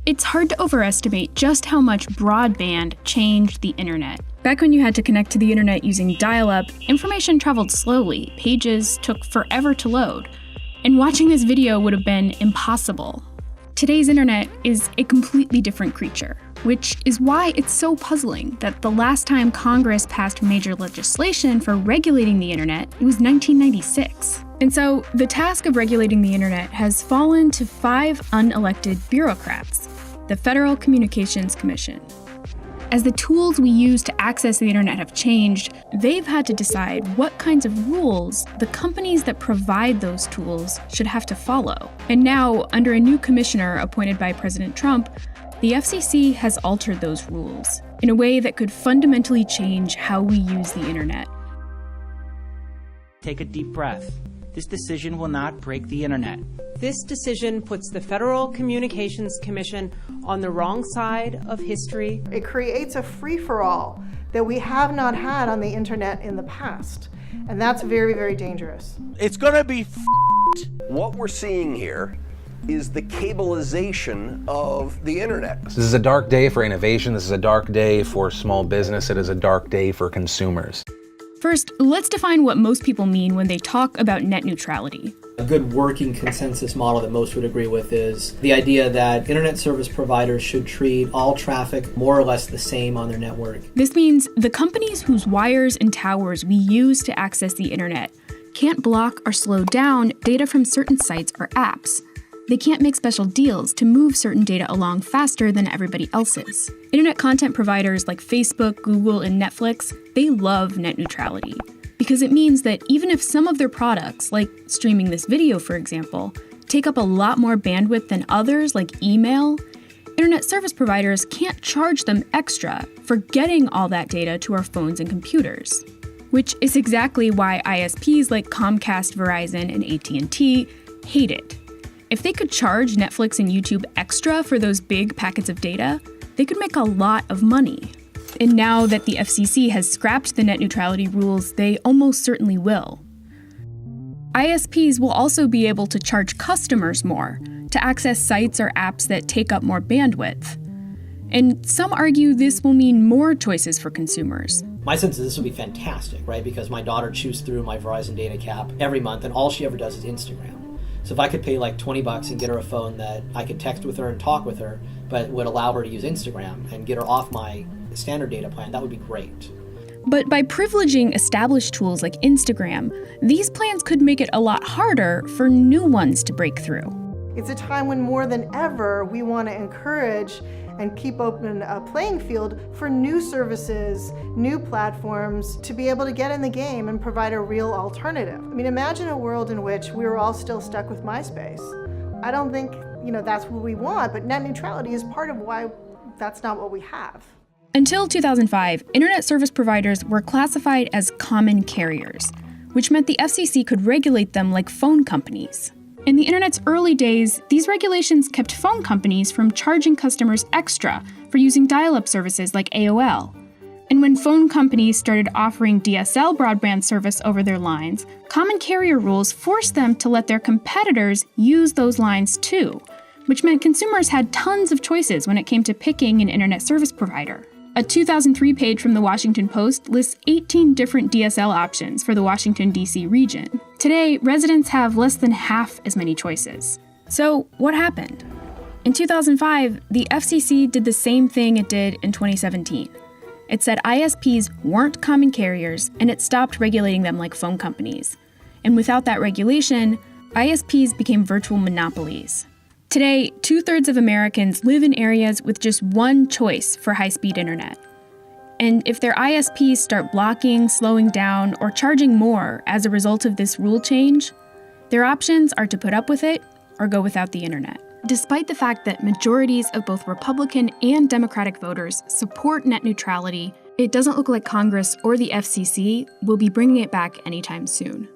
It's hard to overestimate just how much broadband changed the internet. Back when you had to connect to the internet using dial-up, information traveled slowly, pages took forever to load, and watching this video would have been impossible. Today's internet is a completely different creature, which is why it's so puzzling that the last time Congress passed major legislation for regulating the internet, it was 1996. And so the task of regulating the internet has fallen to 5 unelected bureaucrats, the Federal Communications Commission. As the tools we use to access the internet have changed, they've had to decide what kinds of rules the companies that provide those tools should have to follow. And now, under a new commissioner appointed by President Trump, the FCC has altered those rules in a way that could fundamentally change how we use the internet. Take a deep breath. This decision will not break the internet. This decision puts the Federal Communications Commission on the wrong side of history. It creates a free-for-all that we have not had on the internet in the past. And that's very, very dangerous. It's gonna be What we're seeing here is the cableization of the internet. This is a dark day for innovation. This is a dark day for small business. It is a dark day for consumers. First, let's define what most people mean when they talk about net neutrality. A good working consensus model that most would agree with is the idea that internet service providers should treat all traffic more or less the same on their network. This means the companies whose wires and towers we use to access the internet can't block or slow down data from certain sites or apps. They can't make special deals to move certain data along faster than everybody else's. Internet content providers like Facebook, Google, and Netflix, they love net neutrality because it means that even if some of their products, like streaming this video for example, take up a lot more bandwidth than others like email, internet service providers can't charge them extra for getting all that data to our phones and computers. Which is exactly why ISPs like Comcast, Verizon, and AT&T hate it. If they could charge Netflix and YouTube extra for those big packets of data, they could make a lot of money. And now that the FCC has scrapped the net neutrality rules, they almost certainly will. ISPs will also be able to charge customers more to access sites or apps that take up more bandwidth. And some argue this will mean more choices for consumers. My sense is this will be fantastic, right? Because my daughter chews through my Verizon data cap every month, and all she ever does is Instagram. So if I could pay like $20 and get her a phone that I could text with her and talk with her, but would allow her to use Instagram and get her off my standard data plan, that would be great. But by privileging established tools like Instagram, these plans could make it a lot harder for new ones to break through. It's a time when more than ever we want to encourage and keep open a playing field for new services, new platforms to be able to get in the game and provide a real alternative. I mean, imagine a world in which we were all still stuck with MySpace. I don't think, that's what we want, but net neutrality is part of why that's not what we have. Until 2005, internet service providers were classified as common carriers, which meant the FCC could regulate them like phone companies. In the internet's early days, these regulations kept phone companies from charging customers extra for using dial-up services like AOL. And when phone companies started offering DSL broadband service over their lines, common carrier rules forced them to let their competitors use those lines too, which meant consumers had tons of choices when it came to picking an internet service provider. A 2003 page from the Washington Post lists 18 different DSL options for the Washington, D.C. region. Today, residents have less than half as many choices. So, what happened? In 2005, the FCC did the same thing it did in 2017. It said ISPs weren't common carriers, and it stopped regulating them like phone companies. And without that regulation, ISPs became virtual monopolies. Today, 2/3 of Americans live in areas with just one choice for high-speed internet. And if their ISPs start blocking, slowing down, or charging more as a result of this rule change, their options are to put up with it or go without the internet. Despite the fact that majorities of both Republican and Democratic voters support net neutrality, it doesn't look like Congress or the FCC will be bringing it back anytime soon.